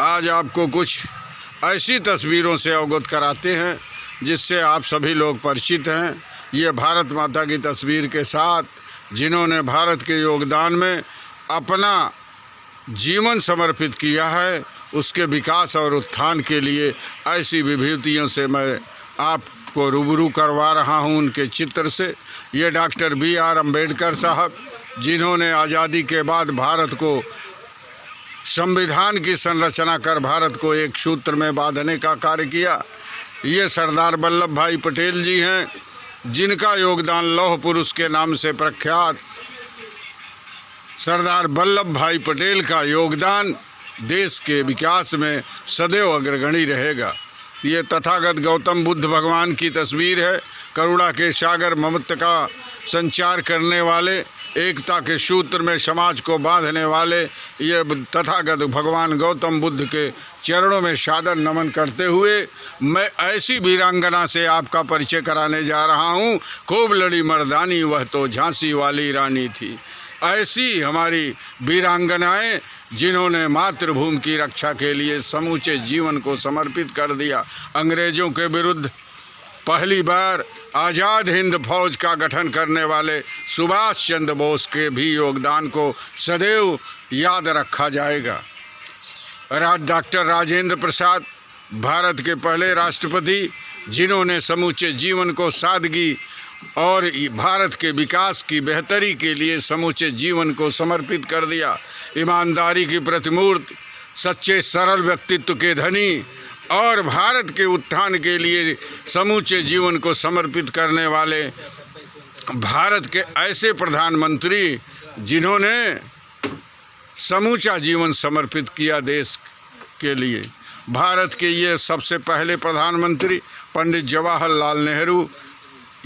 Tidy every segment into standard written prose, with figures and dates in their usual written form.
आज आपको कुछ ऐसी तस्वीरों से अवगत कराते हैं जिससे आप सभी लोग परिचित हैं। ये भारत माता की तस्वीर के साथ, जिन्होंने भारत के योगदान में अपना जीवन समर्पित किया है, उसके विकास और उत्थान के लिए ऐसी विभूतियों से मैं आपको रूबरू करवा रहा हूं उनके चित्र से। ये डॉक्टर B.R. अम्बेडकर साहब, जिन्होंने आज़ादी के बाद भारत को संविधान की संरचना कर भारत को एक सूत्र में बांधने का कार्य किया। ये सरदार वल्लभ भाई पटेल जी हैं, जिनका योगदान लौह पुरुष के नाम से प्रख्यात सरदार वल्लभ भाई पटेल का योगदान देश के विकास में सदैव अग्रगणी रहेगा। ये तथागत गौतम बुद्ध भगवान की तस्वीर है। करुणा के सागर, ममता का संचार करने वाले, एकता के सूत्र में समाज को बांधने वाले ये तथागत भगवान गौतम बुद्ध के चरणों में सादर नमन करते हुए मैं ऐसी वीरांगना से आपका परिचय कराने जा रहा हूँ। खूब लड़ी मर्दानी, वह तो झांसी वाली रानी थी। ऐसी हमारी वीरांगनाएं, जिन्होंने मातृभूमि की रक्षा के लिए समूचे जीवन को समर्पित कर दिया। अंग्रेज़ों के विरुद्ध पहली बार आज़ाद हिंद फौज का गठन करने वाले सुभाष चंद्र बोस के भी योगदान को सदैव याद रखा जाएगा। डॉक्टर राजेंद्र प्रसाद, भारत के पहले राष्ट्रपति, जिन्होंने समूचे जीवन को सादगी और भारत के विकास की बेहतरी के लिए समूचे जीवन को समर्पित कर दिया। ईमानदारी की प्रतिमूर्ति, सच्चे सरल व्यक्तित्व के धनी और भारत के उत्थान के लिए समूचे जीवन को समर्पित करने वाले भारत के ऐसे प्रधानमंत्री, जिन्होंने समूचा जीवन समर्पित किया देश के लिए। भारत के ये सबसे पहले प्रधानमंत्री पंडित जवाहरलाल नेहरू,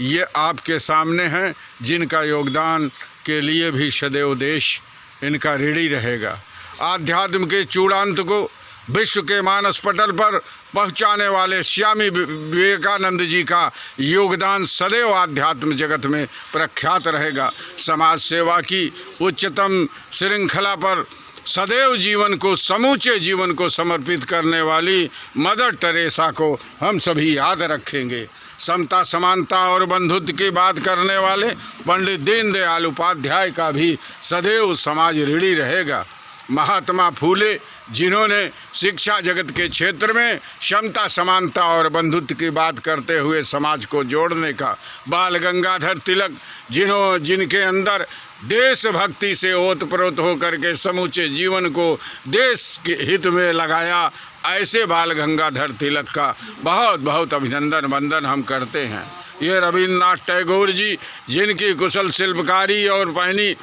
ये आपके सामने हैं, जिनका योगदान के लिए भी सदैव देश इनका ऋणी रहेगा। आध्यात्म के चूड़ांत को विश्व के मानस पटल पर पहुंचाने वाले स्वामी विवेकानंद जी का योगदान सदैव आध्यात्म जगत में प्रख्यात रहेगा। समाज सेवा की उच्चतम श्रृंखला पर सदैव जीवन को, समूचे जीवन को समर्पित करने वाली मदर टेरेसा को हम सभी याद रखेंगे। समता, समानता और बंधुत्व की बात करने वाले पंडित दीनदयाल उपाध्याय का भी सदैव समाज ऋणी रहेगा। महात्मा फूले, जिन्होंने शिक्षा जगत के क्षेत्र में समता, समानता और बंधुत्व की बात करते हुए समाज को जोड़ने का। बाल गंगाधर तिलक, जिनके अंदर देशभक्ति से ओतप्रोत होकर के समूचे जीवन को देश के हित में लगाया, ऐसे बाल गंगाधर तिलक का बहुत बहुत अभिनंदन वंदन हम करते हैं। ये रविन्द्रनाथ टैगोर जी, जिनकी कुशल शिल्पकारी और पहनी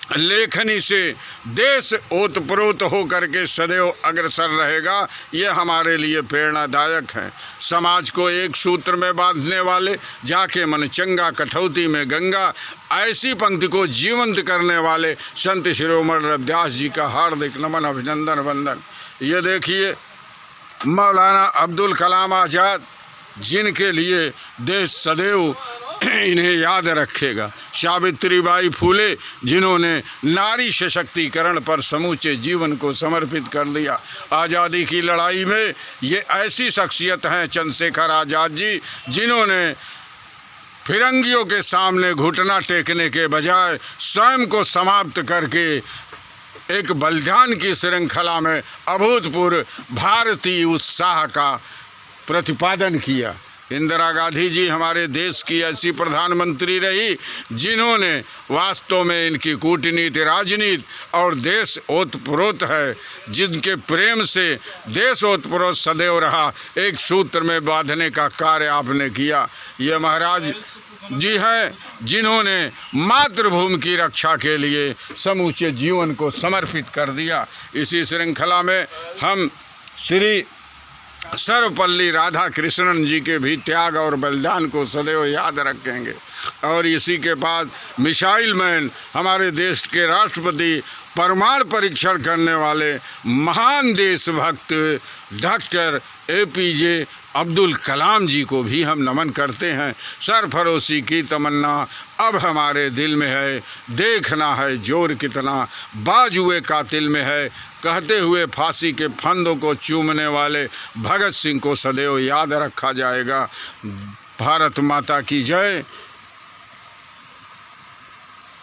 लेखनी से देश ओतप्रोत होकर के सदैव अग्रसर रहेगा, ये हमारे लिए प्रेरणादायक हैं। समाज को एक सूत्र में बांधने वाले, जाके मन चंगा कठौती में गंगा, ऐसी पंक्ति को जीवंत करने वाले संत शिरोमणि रविदास जी का हार्दिक नमन, अभिनंदन वंदन। ये देखिए मौलाना अब्दुल कलाम आज़ाद, जिनके लिए देश सदैव इन्हें याद रखेगा। सावित्रीबाई फूले, जिन्होंने नारी सशक्तिकरण पर समूचे जीवन को समर्पित कर दिया। आज़ादी की लड़ाई में ये ऐसी शख्सियत हैं चंद्रशेखर आज़ाद जी, जिन्होंने फिरंगियों के सामने घुटना टेकने के बजाय स्वयं को समाप्त करके एक बलिदान की श्रृंखला में अभूतपूर्व भारतीय उत्साह का प्रतिपादन किया। इंदिरा गांधी जी हमारे देश की ऐसी प्रधानमंत्री रही, जिन्होंने वास्तव में इनकी कूटनीति, राजनीति और देश ओतप्रोत है, जिनके प्रेम से देश ओतप्रोत सदैव रहा, एक सूत्र में बांधने का कार्य आपने किया। ये महाराज जी हैं, जिन्होंने मातृभूमि की रक्षा के लिए समूचे जीवन को समर्पित कर दिया। इसी श्रृंखला में हम श्री सर्वपल्ली राधाकृष्णन जी के भी त्याग और बलिदान को सदैव याद रखेंगे। और इसी के बाद मिसाइल मैन, हमारे देश के राष्ट्रपति, परमाणु परीक्षण करने वाले महान देशभक्त डॉक्टर APJ अब्दुल कलाम जी को भी हम नमन करते हैं। सरफरोशी की तमन्ना अब हमारे दिल में है, देखना है जोर कितना बाजुए कातिल में है, कहते हुए फांसी के फंदों को चूमने वाले भगत सिंह को सदैव याद रखा जाएगा। भारत माता की जय।